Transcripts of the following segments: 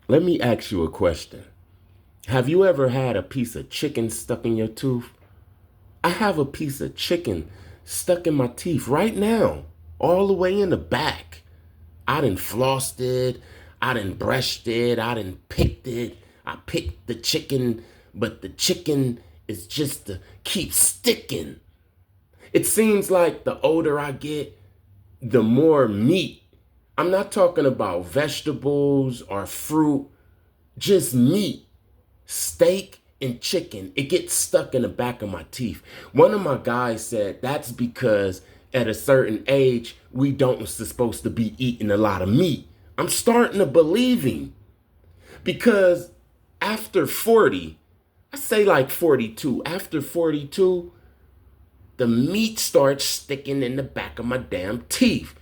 Let me ask you a question. Have you ever had a piece of chicken stuck in your tooth? I have a piece of chicken stuck in my teeth right now, all the way in the back. I done flossed it, I done brushed it, I done picked it. I picked the chicken, but the chicken is just to keep sticking. It seems like the older I get, the more meat. I'm not talking about vegetables or fruit, just meat, steak and chicken. It gets stuck in the back of my teeth. One of my guys said that's because at a certain age, we don't supposed to be eating a lot of meat. I'm starting to believe him because after 40, I say like 42, after 42, the meat starts sticking in the back of my damn teeth.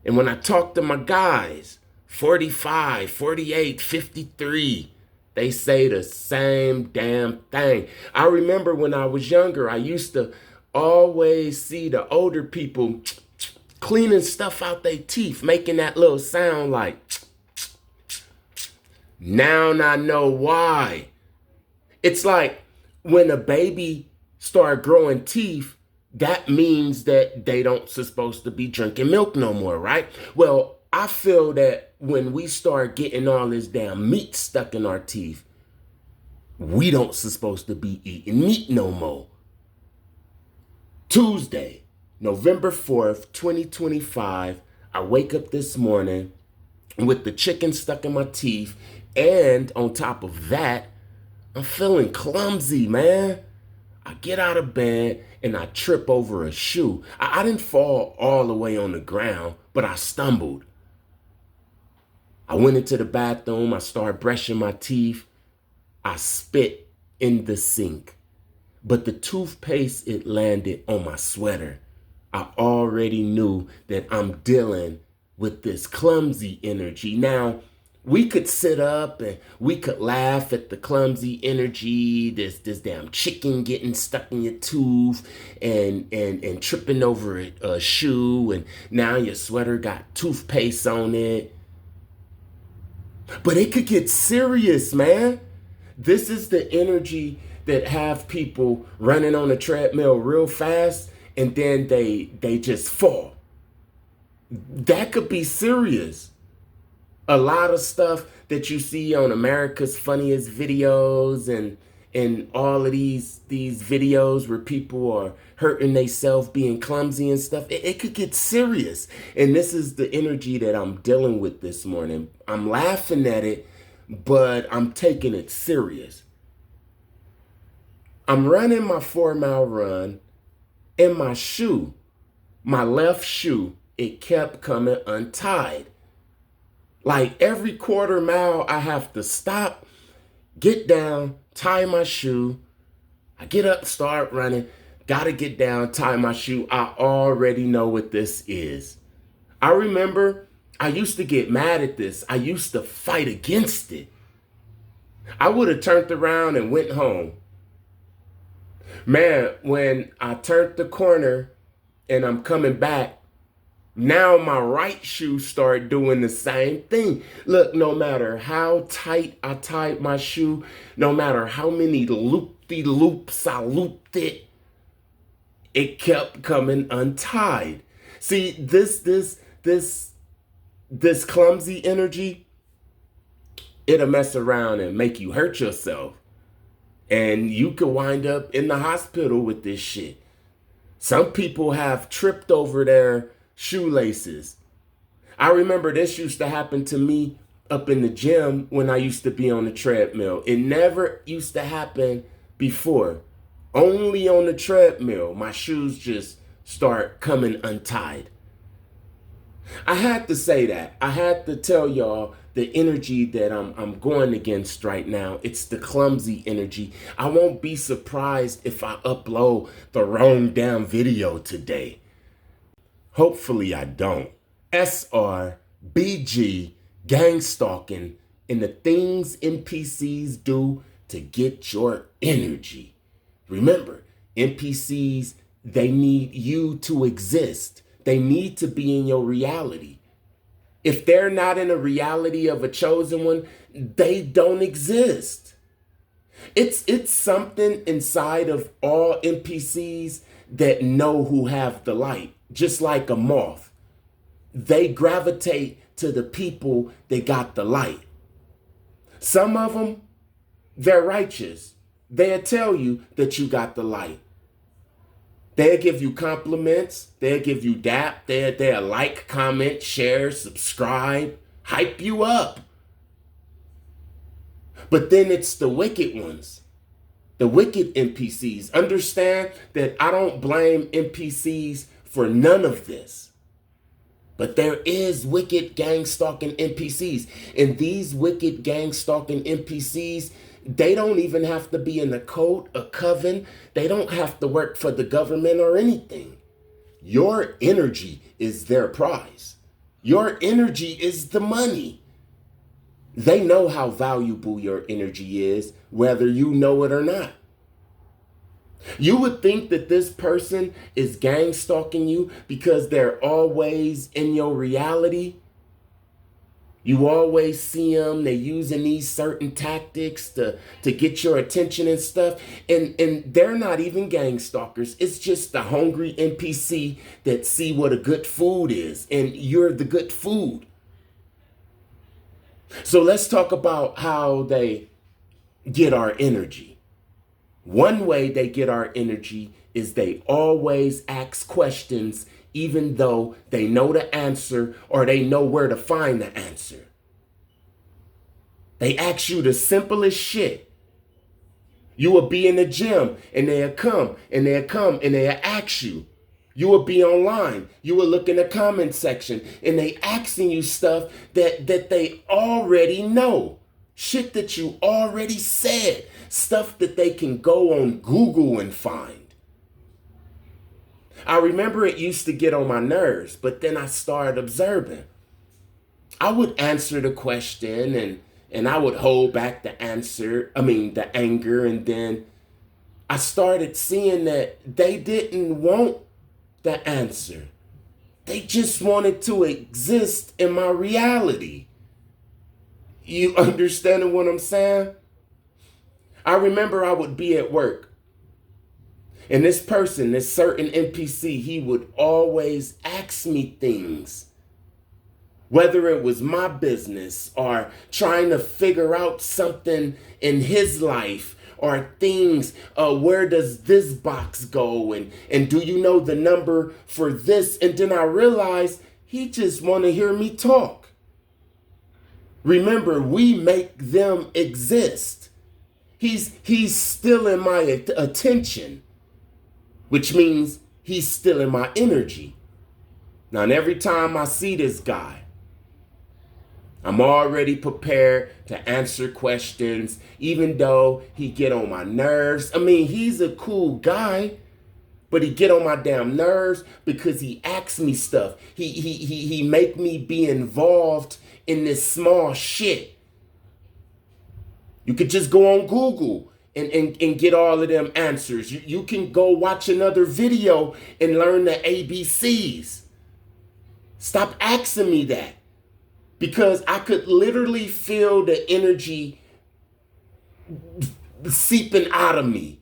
And when I talk to my guys, 45, 48, 53, they say the same damn thing. I remember when I was younger, I used to always see the older people cleaning stuff out their teeth, making that little sound like, now I know why. It's like when a baby start growing teeth, that means that they don't supposed to be drinking milk no more, right? Well, I feel that when we start getting all this damn meat stuck in our teeth, we don't supposed to be eating meat no more. Tuesday, November 4th, 2025, I wake up this morning with the chicken stuck in my teeth, and on top of that, I'm feeling clumsy, man. I get out of bed and I trip over a shoe. I didn't fall all the way on the ground, but I stumbled. I went into the bathroom. I started brushing my teeth. I spit in the sink, but the toothpaste, it landed on my sweater. I already knew that I'm dealing with this clumsy energy. Now, we could sit up and we could laugh at the clumsy energy, this damn chicken getting stuck in your tooth and tripping over a shoe, and now your sweater got toothpaste on it. But it could get serious, man. This is the energy that have people running on a treadmill real fast and then they just fall. That could be serious. A lot of stuff that you see on America's Funniest Videos and all of these videos where people are hurting themselves, being clumsy and stuff, it could get serious. And this is the energy that I'm dealing with this morning. I'm laughing at it, but I'm taking it serious. I'm running my 4-mile run, and my left shoe, it kept coming untied. Like every quarter mile, I have to stop, get down, tie my shoe. I get up, start running, gotta get down, tie my shoe. I already know what this is. I remember I used to get mad at this. I used to fight against it. I would have turned around and went home. Man, when I turned the corner and I'm coming back, now my right shoe started doing the same thing. Look, no matter how tight I tied my shoe, no matter how many loopy-loops I looped it, it kept coming untied. See, this clumsy energy, it'll mess around and make you hurt yourself. And you could wind up in the hospital with this shit. Some people have tripped over their shoelaces. I remember this used to happen to me up in the gym when I used to be on the treadmill. It never used to happen before. Only on the treadmill, my shoes just start coming untied. I had to say that. I had to tell y'all the energy that I'm going against right now. It's the clumsy energy. I won't be surprised if I upload the wrong damn video today. Hopefully I don't. SR&BG, Gangstalking, and the things NPCs do to get your energy. Remember, NPCs, they need you to exist. They need to be in your reality. If they're not in a reality of a chosen one, they don't exist. It's something inside of all NPCs that know who have the light, just like a moth. They gravitate to the people that got the light. Some of them, they're righteous. They'll tell you that you got the light. They'll give you compliments. They'll give you dap. They'll like, comment, share, subscribe, hype you up. But then it's the wicked ones, the wicked NPCs. Understand that I don't blame NPCs for none of this. But there is wicked gang-stalking NPCs. And these wicked gang-stalking NPCs, they don't even have to be in a cult, a coven. They don't have to work for the government or anything. Your energy is their prize. Your energy is the money. They know how valuable your energy is, whether you know it or not. You would think that this person is gang stalking you because they're always in your reality. You always see them. They're using these certain tactics to get your attention and stuff. And they're not even gang stalkers. It's just the hungry NPC that see what a good food is. And you're the good food. So let's talk about how they get our energy. One way they get our energy is they always ask questions even though they know the answer or they know where to find the answer. They ask you the simplest shit. You will be in the gym and they'll come and they'll ask you. You will be online. You will look in the comment section and they asking you stuff that they already know. Shit that you already said. Stuff that they can go on Google and find. I remember it used to get on my nerves, but then I started observing. I would answer the question and I would hold back the anger, and then I started seeing that they didn't want the answer. They just wanted to exist in my reality. You understanding what I'm saying? I remember I would be at work and this person, this certain NPC, he would always ask me things, whether it was my business or trying to figure out something in his life or things, where does this box go? And do you know the number for this? And then I realized he just want to hear me talk. Remember, we make them exist. He's still in my attention, which means he's still in my energy. Now, and every time I see this guy, I'm already prepared to answer questions, even though he get on my nerves. I mean, he's a cool guy, but he get on my damn nerves because he asks me stuff. He make me be involved in this small shit. You could just go on Google and get all of them answers. You can go watch another video and learn the ABCs. Stop asking me that. Because I could literally feel the energy seeping out of me.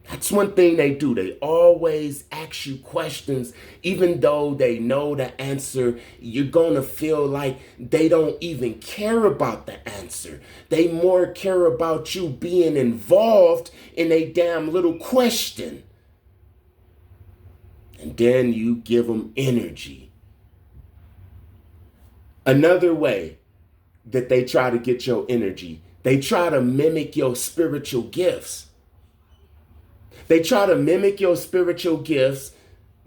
That's one thing they do. They always ask you questions, even though they know the answer. You're going to feel like they don't even care about the answer. They more care about you being involved in a damn little question. And then you give them energy. Another way that they try to get your energy, they try to mimic your spiritual gifts. They try to mimic your spiritual gifts,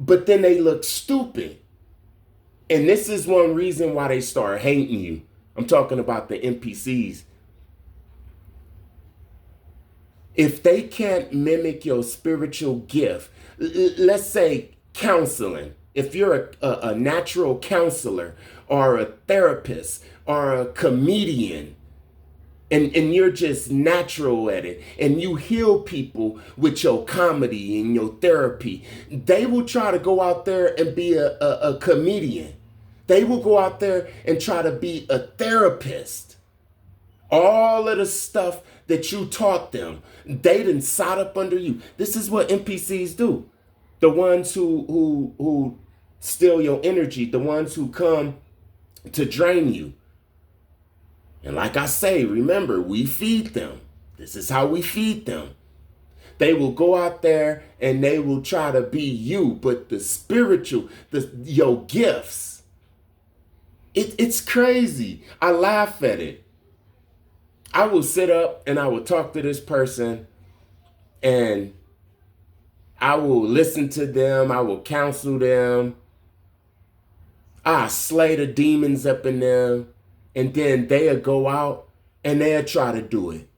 but then they look stupid. And this is one reason why they start hating you. I'm talking about the NPCs. If they can't mimic your spiritual gift, let's say counseling. If you're a natural counselor or a therapist or a comedian, and you're just natural at it, and you heal people with your comedy and your therapy, they will try to go out there and be a comedian They will go out there and try to be a therapist. All of the stuff that you taught them, they done sat up under you. This is what NPCs do. The ones who steal your energy, the ones who come to drain you. And like I say, remember, we feed them. This is how we feed them. They will go out there and they will try to be you, but the spiritual, your gifts, it's crazy. I laugh at it. I will sit up and I will talk to this person and I will listen to them. I will counsel them. I slay the demons up in them. And then they'll go out and they'll try to do it.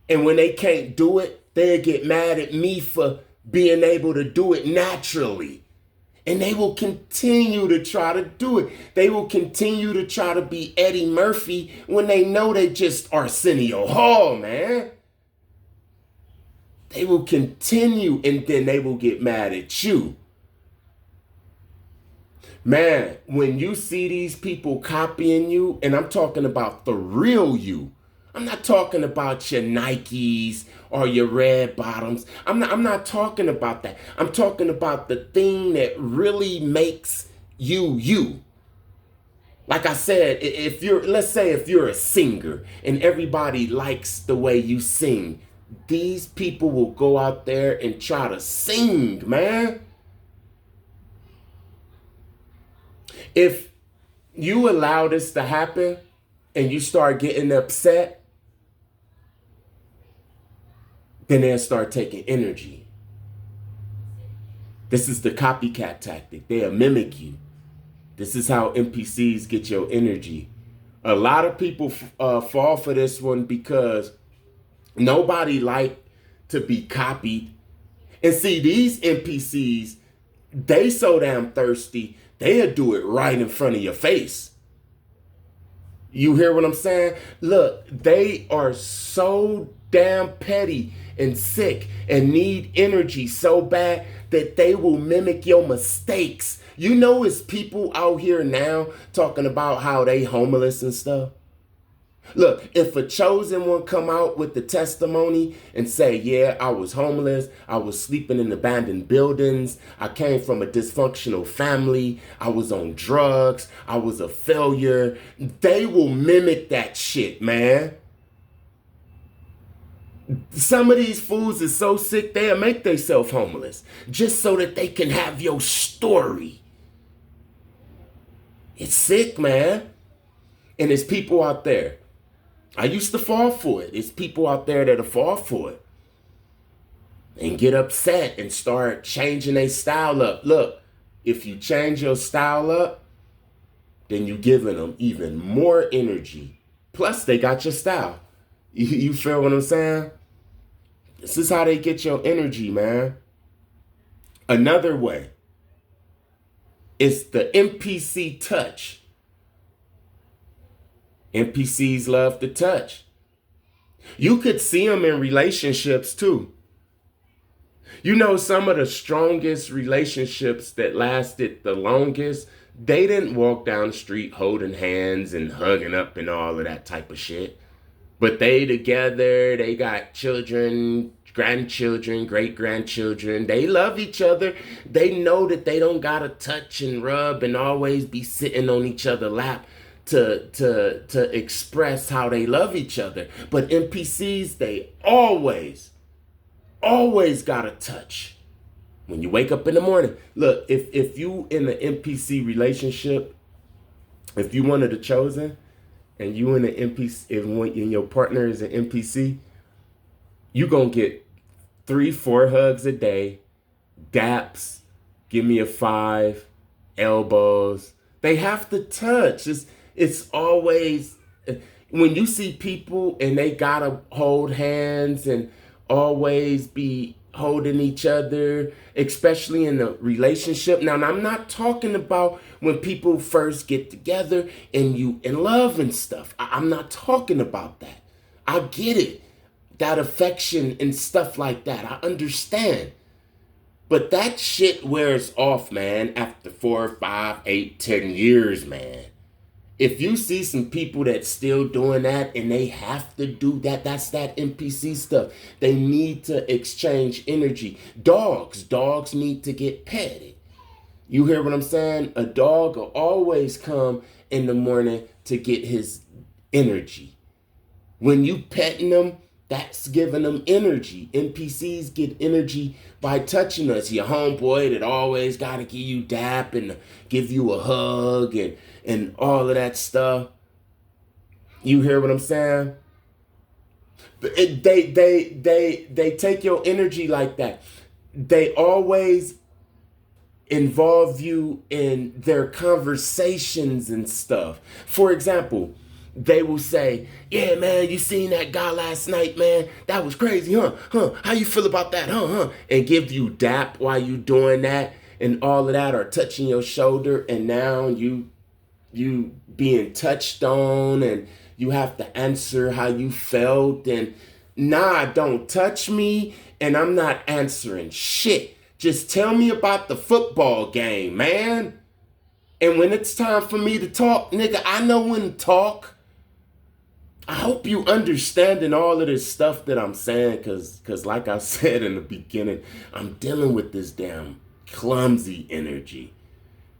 And when they can't do it, they'll get mad at me for being able to do it naturally. And they will continue to try to do it. They will continue to try to be Eddie Murphy when they know they just Arsenio Hall, man. They will continue and then they will get mad at you. Man, when you see these people copying you, and I'm talking about the real you, I'm not talking about your Nikes or your red bottoms. I'm not talking about that. I'm talking about the thing that really makes you you. Like I said, let's say if you're a singer and everybody likes the way you sing, these people will go out there and try to sing, man. If you allow this to happen and you start getting upset, then they'll start taking energy. This is the copycat tactic. They'll mimic you. This is how NPCs get your energy. A lot of people fall for this one because nobody like to be copied. And see, these NPCs, they so damn thirsty, they'll do it right in front of your face. You hear what I'm saying? Look, they are so damn petty and sick and need energy so bad that they will mimic your mistakes. You know, it's people out here now talking about how they homeless and stuff. Look, if a chosen one come out with the testimony and say, yeah, I was homeless, I was sleeping in abandoned buildings, I came from a dysfunctional family, I was on drugs, I was a failure, they will mimic that shit, man. Some of these fools is so sick they'll make themselves homeless just so that they can have your story. It's sick, man. And there's people out there. I used to fall for it. It's people out there that'll fall for it and get upset and start changing their style up. Look, if you change your style up, then you're giving them even more energy. Plus, they got your style. You feel what I'm saying? This is how they get your energy, man. Another way is the NPC touch. NPCs love to touch. You could see them in relationships too. You know, some of the strongest relationships that lasted the longest, they didn't walk down the street holding hands and hugging up and all of that type of shit. But they together, they got children, grandchildren, great-grandchildren. They love each other. They know that they don't gotta touch and rub and always be sitting on each other's lap to express how they love each other. But NPCs, they always gotta touch. When you wake up in the morning, look, if you in an NPC relationship, if you one of the chosen, and you in an NPC, and your partner is an NPC, you gonna get 3-4 hugs a day, daps, give me a 5, elbows. They have to touch. It's always, when you see people and they gotta hold hands and always be holding each other, especially in a relationship. Now, I'm not talking about when people first get together and you in love and stuff. I'm not talking about that. I get it. That affection and stuff like that. I understand. But that shit wears off, man, after 4, 5, 8, 10 years, man. If you see some people that still doing that and they have to do that, that's that NPC stuff. They need to exchange energy. Dogs need to get petted. You hear what I'm saying? A dog will always come in the morning to get his energy. When you petting them, that's giving them energy. NPCs get energy by touching us. Your homeboy that always got to give you dap and give you a hug and all of that stuff. You hear what I'm saying? They take your energy like that. They always involve you in their conversations and stuff. For example, they will say, yeah, man, you seen that guy last night, man? That was crazy, huh? How you feel about that, huh? And give you dap while you doing that and all of that, or touching your shoulder, and now you being touched on and you have to answer how you felt, and nah, don't touch me and I'm not answering shit. Just tell me about the football game, man. And when it's time for me to talk, nigga, I know when to talk. I hope you understanding all of this stuff that I'm saying, because like I said in the beginning, I'm dealing with this damn clumsy energy.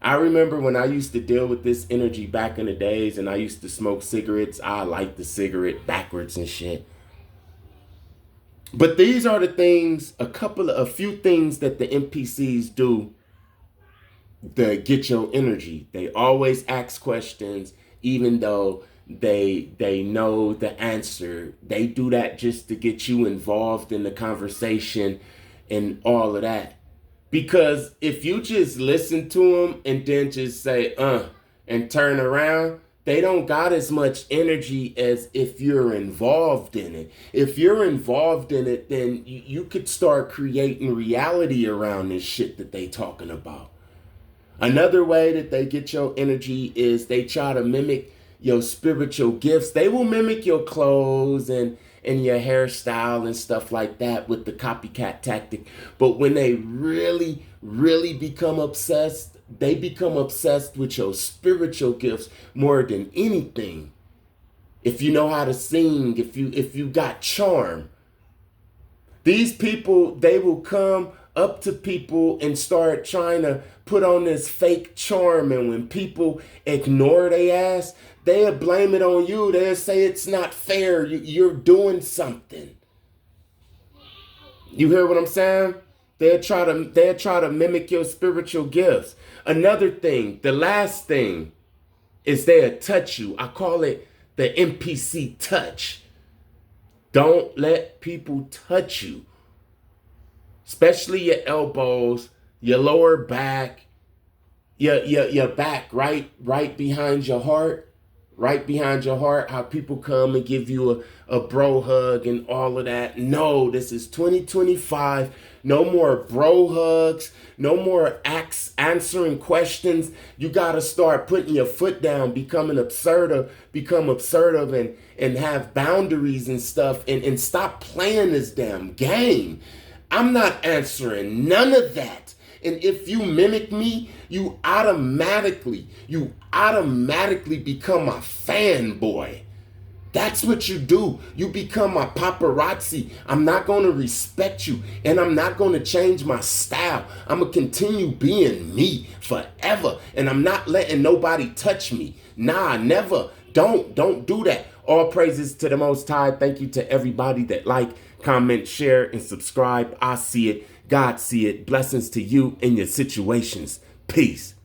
I remember when I used to deal with this energy back in the days and I used to smoke cigarettes. I liked the cigarette backwards and shit. But these are the things, a few things that the NPCs do to get your energy. They always ask questions, even though they know the answer. They do that just to get you involved in the conversation and all of that. Because if you just listen to them and then just say, and turn around, they don't got as much energy as if you're involved in it. If you're involved in it, then you could start creating reality around this shit that they talking about. Another way that they get your energy is they try to mimic your spiritual gifts. They will mimic your clothes and your hairstyle and stuff like that with the copycat tactic. But when they really, really become obsessed, they become obsessed with your spiritual gifts more than anything. If you know how to sing, if you got charm, these people, they will come up to people and start trying to put on this fake charm. And when people ignore their ass, they'll blame it on you. They'll say it's not fair. You're doing something. You hear what I'm saying? They'll try to mimic your spiritual gifts. Another thing, the last thing, is they'll touch you. I call it the NPC touch. Don't let people touch you. Especially your elbows, your lower back, your back, right behind your heart. Right behind your heart, how people come and give you a bro hug and all of that. No, this is 2025. No more bro hugs. No more answering questions. You got to start putting your foot down, become assertive and have boundaries and stuff, and stop playing this damn game. I'm not answering none of that. And if you mimic me, you automatically become my fanboy. That's what you do. You become my paparazzi. I'm not going to respect you, and I'm not going to change my style. I'm going to continue being me forever, and I'm not letting nobody touch me. Nah, never. Don't do that. All praises to the Most High. Thank you to everybody that like, comment, share, and subscribe. I see it. God see it. Blessings to you and your situations. Peace.